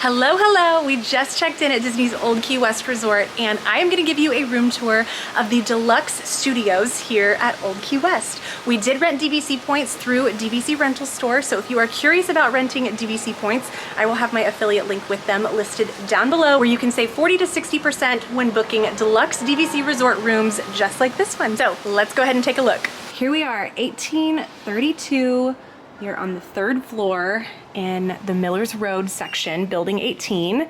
Hello, hello. We just checked in at Disney's Old Key West Resort, and I am going to give you a room tour of the Deluxe Studios here at Old Key West. We did rent DVC points through DVC Rental Store, so if you are curious about renting DVC points, I will have my affiliate link with them listed down below, where you can save 40 to 60% when booking Deluxe DVC Resort rooms just like this one. So let's go ahead and take a look. Here we are, 1832. We are on the third floor in the Millers Road section, building 18.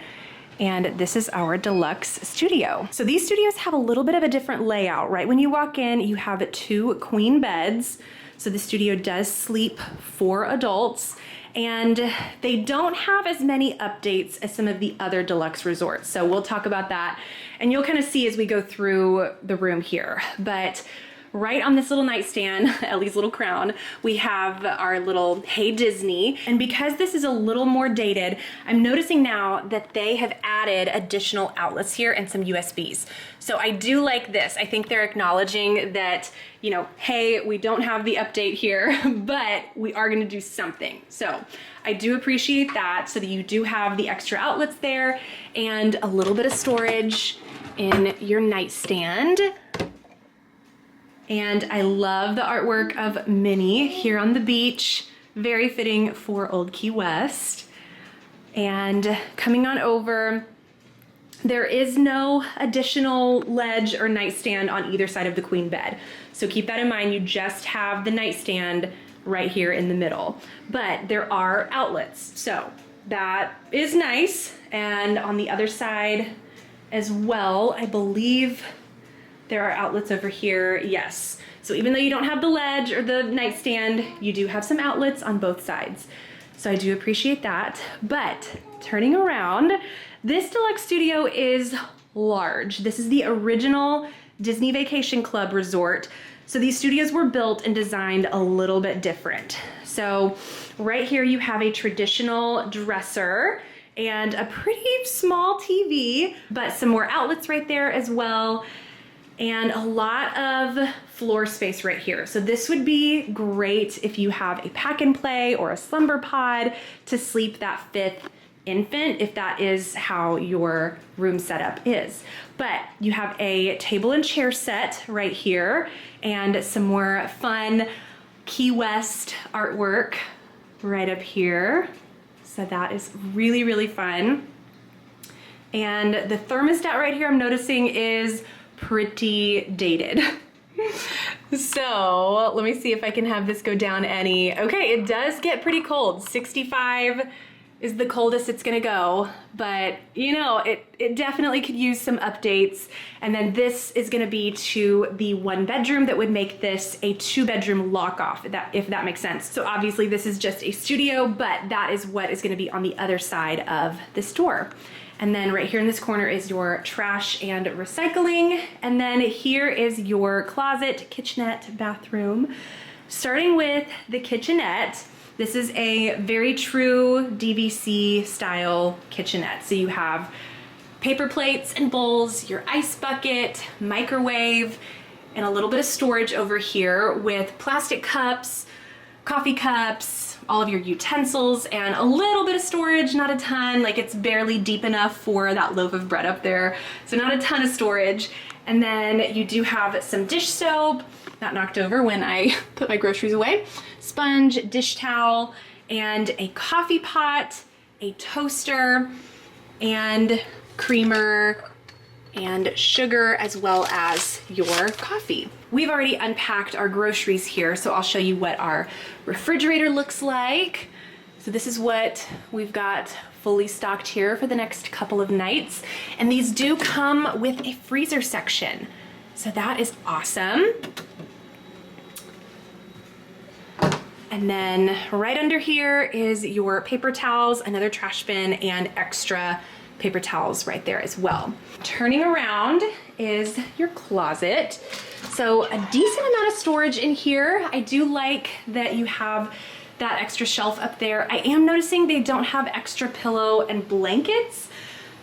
And this is our Deluxe studio. So these studios have a little bit of a different layout, right? When you walk in, you have 2 queen beds. So the studio does sleep 4 adults, and they don't have as many updates as some of the other Deluxe resorts. So we'll talk about that, and you'll kind of see as we go through the room here. But right on this little nightstand, Ellie's little crown, we have our little Hey Disney. And because this is a little more dated, I'm noticing now that they have added additional outlets here and some USBs. So I do like this. I think they're acknowledging that, you know, hey, we don't have the update here, but we are gonna do something. So I do appreciate that, so that you do have the extra outlets there and a little bit of storage in your nightstand. And I love the artwork of Minnie here on the beach. Very fitting for Old Key West. And coming on over, there is no additional ledge or nightstand on either side of the queen bed. So keep that in mind, you just have the nightstand right here in the middle. But there are outlets, so that is nice. And on the other side as well, I believe there are outlets over here, yes. So even though you don't have the ledge or the nightstand, you do have some outlets on both sides. So I do appreciate that. But turning around, this Deluxe studio is large. This is the original Disney Vacation Club resort. So these studios were built and designed a little bit different. So right here you have a traditional dresser and a pretty small TV, but some more outlets right there as well. And a lot of floor space right here. So this would be great if you have a pack and play or a slumber pod to sleep that 5th infant, if that is how your room setup is. But you have a table and chair set right here and some more fun Key West artwork right up here. So that is really, really fun. And the thermostat right here I'm noticing is pretty dated. So let me see if I can have this go down any. Okay, it does get pretty cold. 65 is the coldest it's gonna go, but you know, it definitely could use some updates. And then this is gonna be to the 1 bedroom that would make this a 2-bedroom lock-off, if that makes sense. So obviously this is just a studio, but that is what is gonna be on the other side of this door. And then right here in this corner is your trash and recycling. And then here is your closet, kitchenette, bathroom. Starting with the kitchenette, this is a very true DVC style kitchenette. So you have paper plates and bowls, your ice bucket, microwave, and a little bit of storage over here with plastic cups, coffee cups, all of your utensils, and a little bit of storage, not a ton, like it's barely deep enough for that loaf of bread up there. So not a ton of storage. And then you do have some dish soap, that knocked over when I put my groceries away, sponge, dish towel, and a coffee pot, a toaster, and creamer, and sugar, as well as your coffee. We've already unpacked our groceries here, so I'll show you what our refrigerator looks like. So this is what we've got fully stocked here for the next couple of nights. And these do come with a freezer section. So that is awesome. And then right under here is your paper towels, another trash bin, and extra paper towels right there as well. Turning around is your closet. So a decent amount of storage in here. I do like that you have that extra shelf up there. I am noticing they don't have extra pillow and blankets.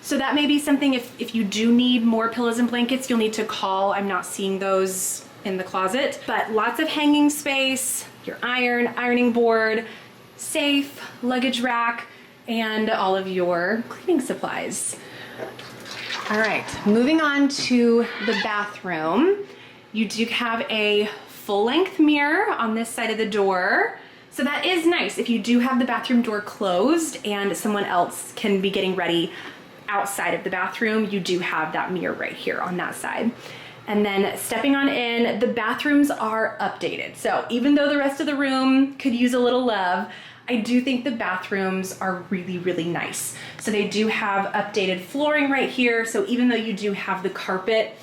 So that may be something, if you do need more pillows and blankets, you'll need to call. I'm not seeing those in the closet, but lots of hanging space, your ironing board, safe, luggage rack, and all of your cleaning supplies. All right, moving on to the bathroom. You do have a full-length mirror on this side of the door. So that is nice if you do have the bathroom door closed and someone else can be getting ready outside of the bathroom. You do have that mirror right here on that side. And then stepping on in, the bathrooms are updated. So even though the rest of the room could use a little love, I do think the bathrooms are really, really nice. So they do have updated flooring right here. So even though you do have the carpet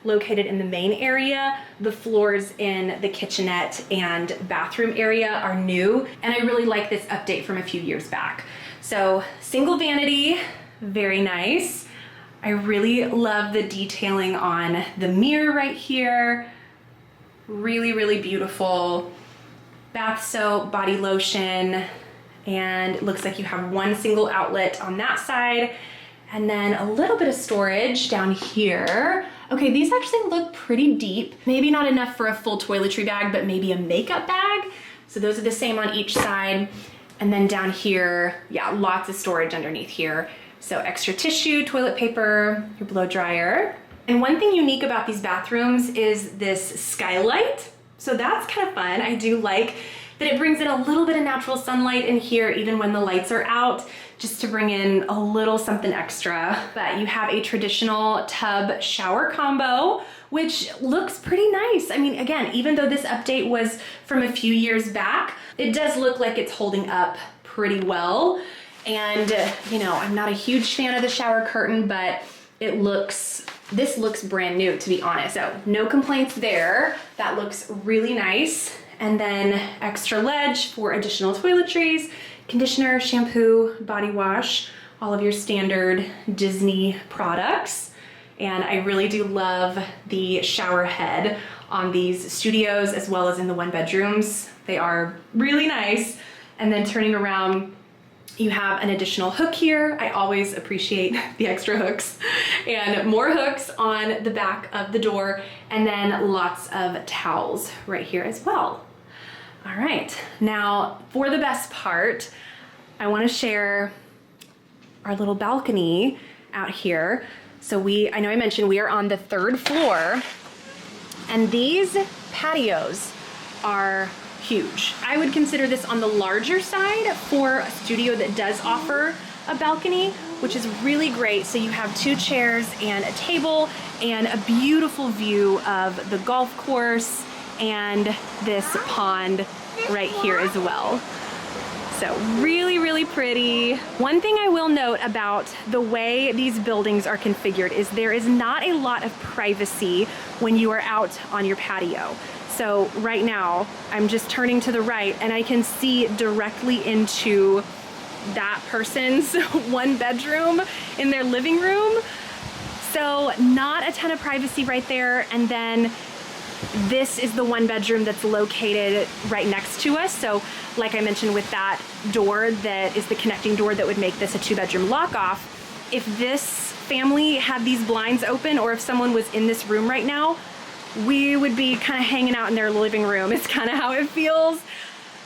located in the main area, the floors in the kitchenette and bathroom area are new. And I really like this update from a few years back. So single vanity, very nice. I really love the detailing on the mirror right here. Really, really beautiful. Bath soap, body lotion, and it looks like you have one single outlet on that side, and then a little bit of storage down here. Okay, these actually look pretty deep. Maybe not enough for a full toiletry bag, but maybe a makeup bag. So those are the same on each side. And then down here, yeah, lots of storage underneath here. So extra tissue, toilet paper, your blow dryer. And one thing unique about these bathrooms is this skylight. So that's kind of fun. I do like that it brings in a little bit of natural sunlight in here even when the lights are out, just to bring in a little something extra. But you have a traditional tub shower combo, which looks pretty nice. I mean, again, even though this update was from a few years back, it does look like it's holding up pretty well. And you know, I'm not a huge fan of the shower curtain, but this looks brand new, to be honest. So no complaints there. That looks really nice. And then extra ledge for additional toiletries, conditioner, shampoo, body wash, all of your standard Disney products. And I really do love the shower head on these studios as well as in the one bedrooms. They are really nice. And then turning around, you have an additional hook here. I always appreciate the extra hooks, and more hooks on the back of the door, and then lots of towels right here as well. All right, now for the best part, I want to share our little balcony out here. So I know I mentioned we are on the 3rd floor, and these patios are huge. I would consider this on the larger side for a studio that does offer a balcony, which is really great. So you have 2 chairs and a table and a beautiful view of the golf course and this pond right here as well. So really, really pretty. One thing I will note about the way these buildings are configured is there is not a lot of privacy when you are out on your patio. So right now, I'm just turning to the right and I can see directly into that person's 1 bedroom in their living room. So not a ton of privacy right there. And then this is the 1 bedroom that's located right next to us. So like I mentioned with that door that is the connecting door that would make this a 2-bedroom lock-off, if this family had these blinds open or if someone was in this room right now, we would be kind of hanging out in their living room. It's kind of how it feels.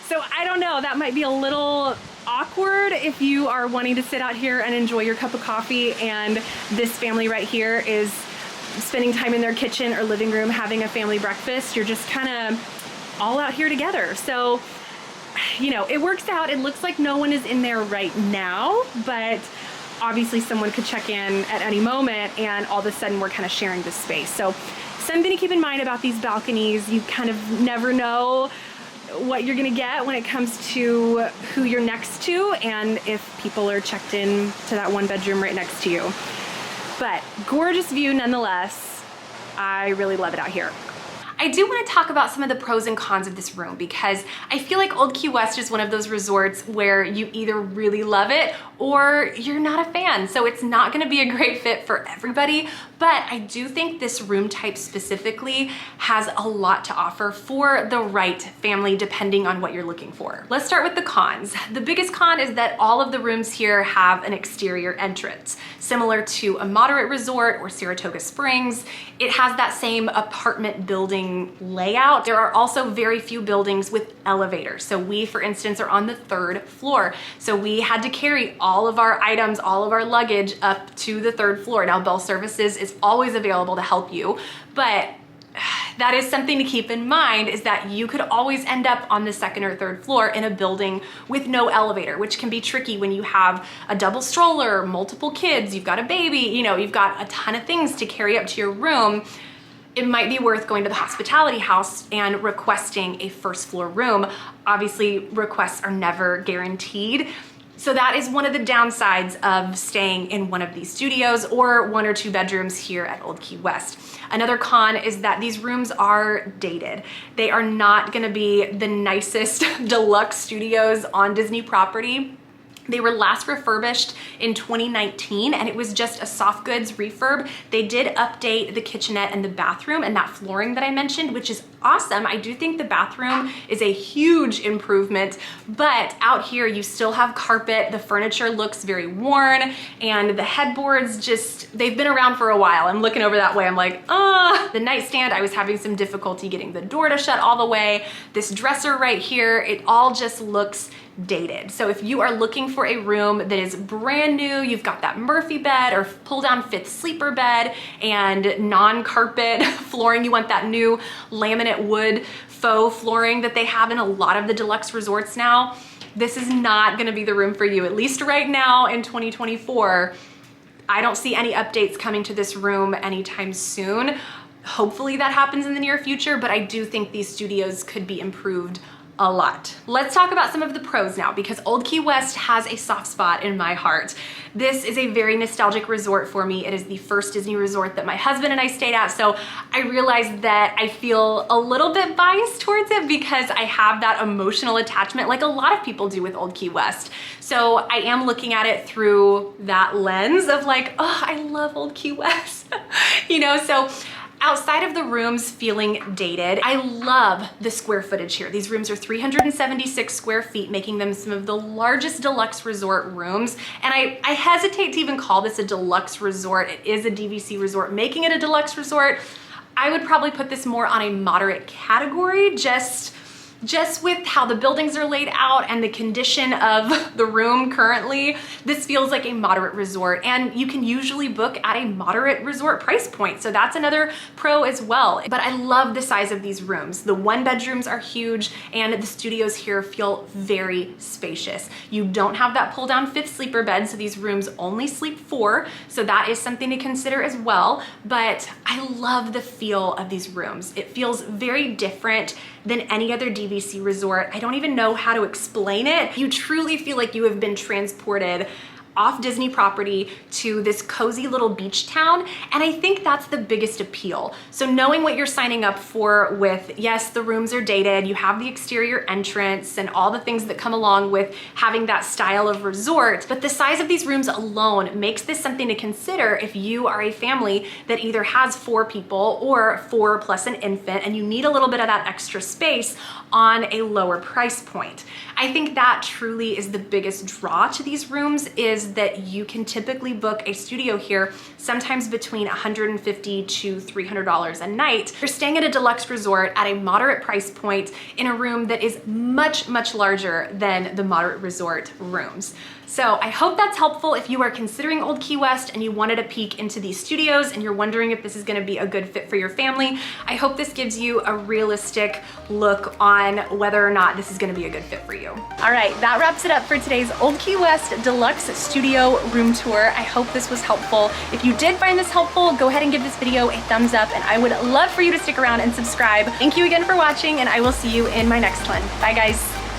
So I don't know, that might be a little awkward if you are wanting to sit out here and enjoy your cup of coffee and this family right here is spending time in their kitchen or living room having a family breakfast. You're just kind of all out here together. So, you know, it works out. It looks like no one is in there right now, but obviously someone could check in at any moment and all of a sudden we're kind of sharing this space. So something to keep in mind about these balconies, you kind of never know what you're gonna get when it comes to who you're next to and if people are checked in to that 1 bedroom right next to you. But gorgeous view nonetheless. I really love it out here. I do want to talk about some of the pros and cons of this room because I feel like Old Key West is one of those resorts where you either really love it or you're not a fan. So it's not going to be a great fit for everybody, but I do think this room type specifically has a lot to offer for the right family depending on what you're looking for. Let's start with the cons. The biggest con is that all of the rooms here have an exterior entrance. Similar to a moderate resort or Saratoga Springs, it has that same apartment building building layout. There are also very few buildings with elevators. So we, for instance, are on the 3rd floor. So we had to carry all of our items, all of our luggage up to the 3rd floor. Now, Bell Services is always available to help you, but that is something to keep in mind, is that you could always end up on the 2nd or 3rd floor in a building with no elevator, which can be tricky when you have a double stroller, multiple kids, you've got a baby, you know, you've got a ton of things to carry up to your room. It might be worth going to the hospitality house and requesting a 1st floor room. Obviously, requests are never guaranteed. So that is one of the downsides of staying in one of these studios or 1 or 2 bedrooms here at Old Key West. Another con is that these rooms are dated. They are not gonna be the nicest deluxe studios on Disney property. They were last refurbished in 2019 and it was just a soft goods refurb. They did update the kitchenette and the bathroom and that flooring that I mentioned, which is awesome. I do think the bathroom is a huge improvement, but out here you still have carpet. The furniture looks very worn and the headboards they've been around for a while. I'm looking over that way, I'm like, The nightstand, I was having some difficulty getting the door to shut all the way. This dresser right here, it all just looks dated. So if you are looking for a room that is brand new, you've got that Murphy bed or pull down 5th sleeper bed and non-carpet flooring, you want that new laminate wood faux flooring that they have in a lot of the deluxe resorts now, this is not gonna be the room for you, at least right now in 2024. I don't see any updates coming to this room anytime soon. Hopefully that happens in the near future, but I do think these studios could be improved a lot. Let's talk about some of the pros now, because Old Key West has a soft spot in my heart. This is a very nostalgic resort for me. It is the first Disney resort that my husband and I stayed at, so I realized that I feel a little bit biased towards it because I have that emotional attachment like a lot of people do with Old Key West. So I am looking at it through that lens of like, oh, I love Old Key West. You know, so outside of the rooms feeling dated, I love the square footage here. These rooms are 376 square feet, making them some of the largest deluxe resort rooms. And I hesitate to even call this a deluxe resort. It is a DVC resort. Making it a deluxe resort, I would probably put this more on a moderate category, just with how the buildings are laid out and the condition of the room currently. This feels like a moderate resort, and you can usually book at a moderate resort price point. So that's another pro as well. But I love the size of these rooms. The 1 bedrooms are huge and the studios here feel very spacious. You don't have that pull down 5th sleeper bed, so these rooms only sleep 4. So that is something to consider as well. But I love the feel of these rooms. It feels very different than any other DVC resort. I don't even know how to explain it. You truly feel like you have been transported off Disney property to this cozy little beach town. And I think that's the biggest appeal. So knowing what you're signing up for with, yes, the rooms are dated, you have the exterior entrance and all the things that come along with having that style of resort, but the size of these rooms alone makes this something to consider if you are a family that either has 4 people or 4 plus an infant and you need a little bit of that extra space on a lower price point. I think that truly is the biggest draw to these rooms, is that you can typically book a studio here sometimes between $150 to $300 a night. You're staying at a deluxe resort at a moderate price point in a room that is much, much larger than the moderate resort rooms. So I hope that's helpful if you are considering Old Key West and you wanted a peek into these studios and you're wondering if this is gonna be a good fit for your family. I hope this gives you a realistic look on whether or not this is gonna be a good fit for you. All right, that wraps it up for today's Old Key West Deluxe Studio Room Tour. I hope this was helpful. If you did find this helpful, go ahead and give this video a thumbs up, and I would love for you to stick around and subscribe. Thank you again for watching, and I will see you in my next one. Bye guys.